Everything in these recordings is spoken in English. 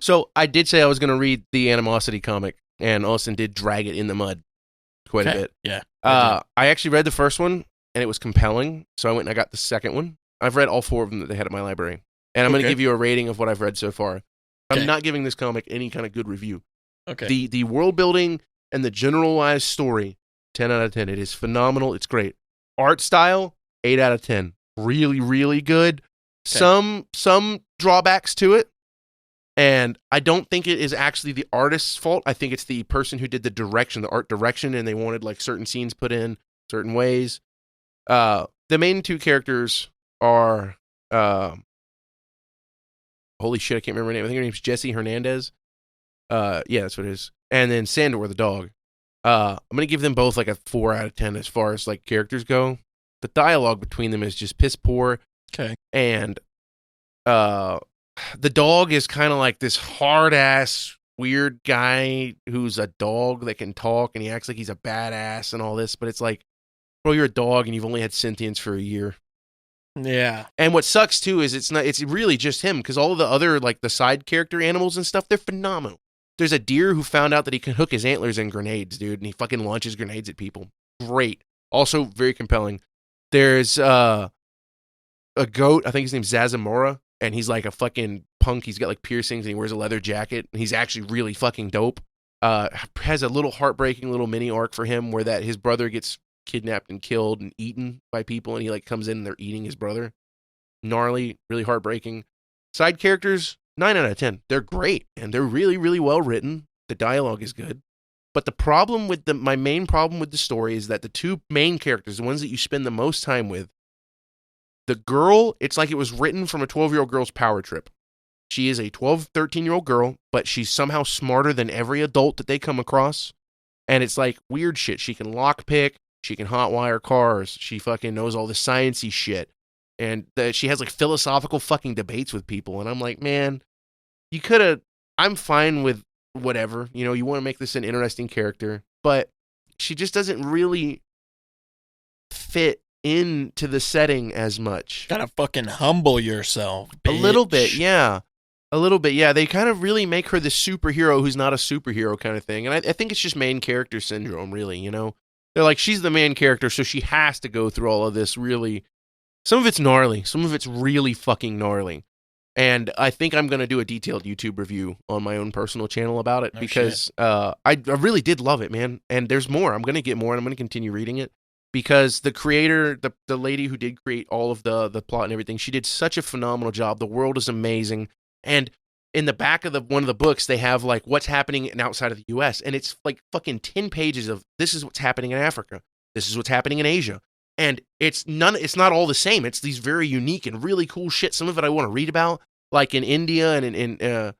So I did say I was going to read the Animosity comic, and Austin did drag it in the mud quite a bit. Yeah. I actually read the first one, and it was compelling, so I went and I got the second one. I've read all 4 of them that they had at my library, and I'm going to give you a rating of what I've read so far. I'm not giving this comic any kind of good review. Okay. The world building and the generalized story, 10 out of 10. It is phenomenal. It's great. Art style, 8 out of 10. Really, really good. Okay. Some drawbacks to it. And I don't think it is actually the artist's fault. I think it's the person who did the direction, the art direction, and they wanted like certain scenes put in certain ways. The main 2 characters are holy shit, I can't remember her name. I think her name's Jessie Hernandez. Yeah, that's what it is. And then Sandor the dog. I'm gonna give them both like a 4 out of 10 as far as like characters go. The dialogue between them is just piss poor. Okay. And the dog is kind of like this hard ass weird guy who's a dog that can talk, and he acts like he's a badass and all this, but it's like, bro, you're a dog and you've only had sentience for a year. Yeah. And what sucks too is it's really just him, because all of the other like the side character animals and stuff, they're phenomenal. There's a deer who found out that he can hook his antlers in grenades, dude, and he fucking launches grenades at people. Great. Also very compelling. There's a goat, I think his name's Zazamora, and he's like a fucking punk. He's got like piercings and he wears a leather jacket, and he's actually really fucking dope. Has a little heartbreaking little mini arc for him where that his brother gets kidnapped and killed and eaten by people, and he like comes in and they're eating his brother. Gnarly, really heartbreaking. Side characters, 9 out of 10. They're great, and they're really, really well written. The dialogue is good. But the problem with my main problem with the story is that the 2 main characters, the ones that you spend the most time with, the girl, it's like it was written from a 12-year-old girl's power trip. She is a 12, 13-year-old girl, but she's somehow smarter than every adult that they come across. And it's like weird shit. She can lockpick. She can hotwire cars. She fucking knows all the sciencey shit. And she has like philosophical fucking debates with people. And I'm like, man, you could have, I'm fine with whatever. You know, you want to make this an interesting character. But she just doesn't really fit into the setting as much. Gotta fucking humble yourself, bitch. A little bit, yeah. A little bit, yeah. They kind of really make her the superhero who's not a superhero kind of thing. And I think it's just main character syndrome, really, you know? They're like, she's the main character, so she has to go through all of this really. Some of it's gnarly. Some of it's really fucking gnarly. And I think I'm going to do a detailed YouTube review on my own personal channel about it because I really did love it, man. And there's more. I'm going to get more, and I'm going to continue reading it because the creator, the lady who did create all of the plot and everything, she did such a phenomenal job. The world is amazing. And in the back of one of the books, they have like what's happening outside of the U.S. And it's like fucking 10 pages of this is what's happening in Africa. This is what's happening in Asia. And it's not all the same. It's these very unique and really cool shit. Some of it I want to read about, like in India and it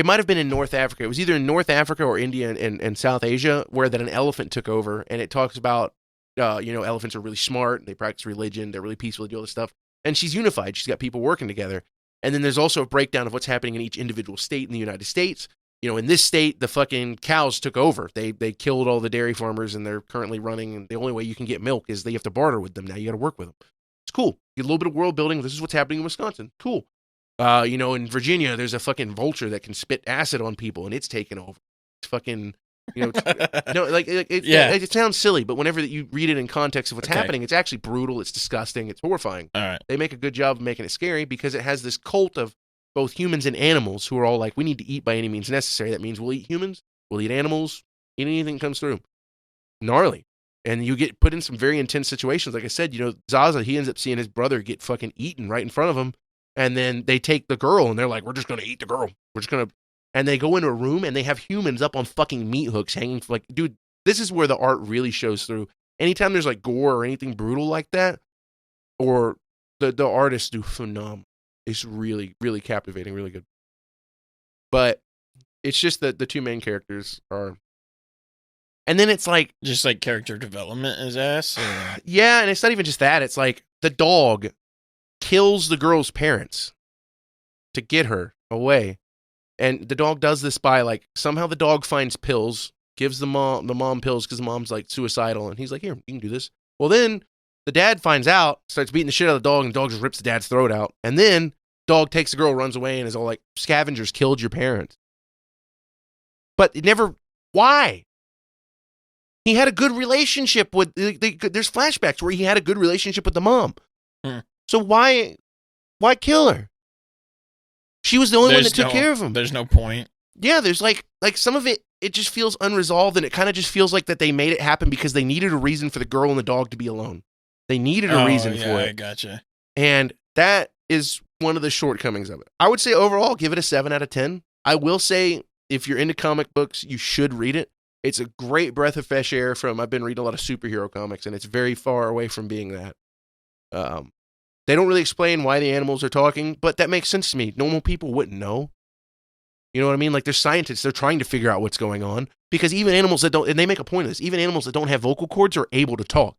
might have been in North Africa. It was either in North Africa or India and South Asia where that an elephant took over. And it talks about, elephants are really smart. They practice religion. They're really peaceful. They do all this stuff. And she's unified. She's got people working together. And then there's also a breakdown of what's happening in each individual state in the United States. You know, in this state, the fucking cows took over. They killed all the dairy farmers, and they're currently running. And the only way you can get milk is they have to barter with them. Now you got to work with them. It's cool. Get a little bit of world building. This is what's happening in Wisconsin. Cool. In Virginia, there's a fucking vulture that can spit acid on people, and it's taken over. It's fucking, it sounds silly, but whenever you read it in context of what's happening, it's actually brutal. It's disgusting. It's horrifying. All right. They make a good job of making it scary because it has this cult of both humans and animals who are all like, we need to eat by any means necessary. That means we'll eat humans, we'll eat animals, eat anything that comes through. Gnarly. And you get put in some very intense situations. Like I said, Zaza, he ends up seeing his brother get fucking eaten right in front of him. And then they take the girl and they're like, we're just going to eat the girl. And they go into a room and they have humans up on fucking meat hooks hanging. Like, dude, this is where the art really shows through. Anytime there's like gore or anything brutal like that, or the artists do phenomenal. It's really, really captivating, really good. But it's just that the 2 main characters are. And then it's like. Just like character development is ass? Or? Yeah, and it's not even just that. It's like the dog kills the girl's parents to get her away. And the dog does this by like, somehow the dog finds pills, gives the mom pills because the mom's like suicidal. And he's like, here, you can do this. Well, then the dad finds out, starts beating the shit out of the dog, and the dog just rips the dad's throat out. And then Dog takes the girl, runs away, and is all like, scavengers killed your parents. But it never, why? He had a good relationship with, there's flashbacks where he had a good relationship with the mom. So why kill her? She was the only one that took care of him. There's no point. Yeah, there's like some of it just feels unresolved, and it kind of just feels like that they made it happen because they needed a reason for the girl and the dog to be alone. They needed a reason for it. I gotcha. And that is one of the shortcomings of it. I would say overall, give it a 7 out of 10. I will say, if you're into comic books, you should read it. It's a great breath of fresh air from, I've been reading a lot of superhero comics, and it's very far away from being that. They don't really explain why the animals are talking, but that makes sense to me. Normal people wouldn't know. You know what I mean? Like, they're scientists. They're trying to figure out what's going on. Because even animals that don't, and they make a point of this, even animals that don't have vocal cords are able to talk.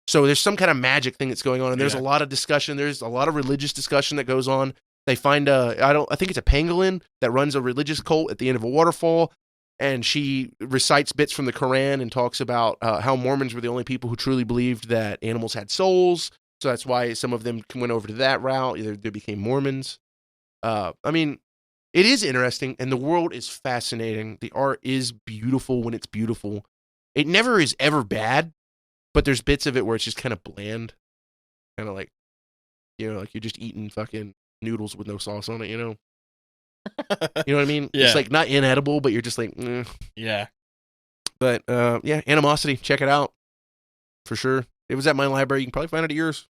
So there's some kind of magic thing that's going on, and there's a lot of discussion. There's a lot of religious discussion that goes on. They find I think it's a pangolin that runs a religious cult at the end of a waterfall, and she recites bits from the Quran and talks about how Mormons were the only people who truly believed that animals had souls. So that's why some of them went over to that route. They became Mormons. I mean, it is interesting, and the world is fascinating. The art is beautiful when it's beautiful. It never is ever bad, but there's bits of it where it's just kind of bland. Kind of like, like you're just eating fucking noodles with no sauce on it, You know what I mean? Yeah. It's like not inedible, but you're just like, Yeah. But, Animosity, check it out. For sure. It was at my library. You can probably find it at yours.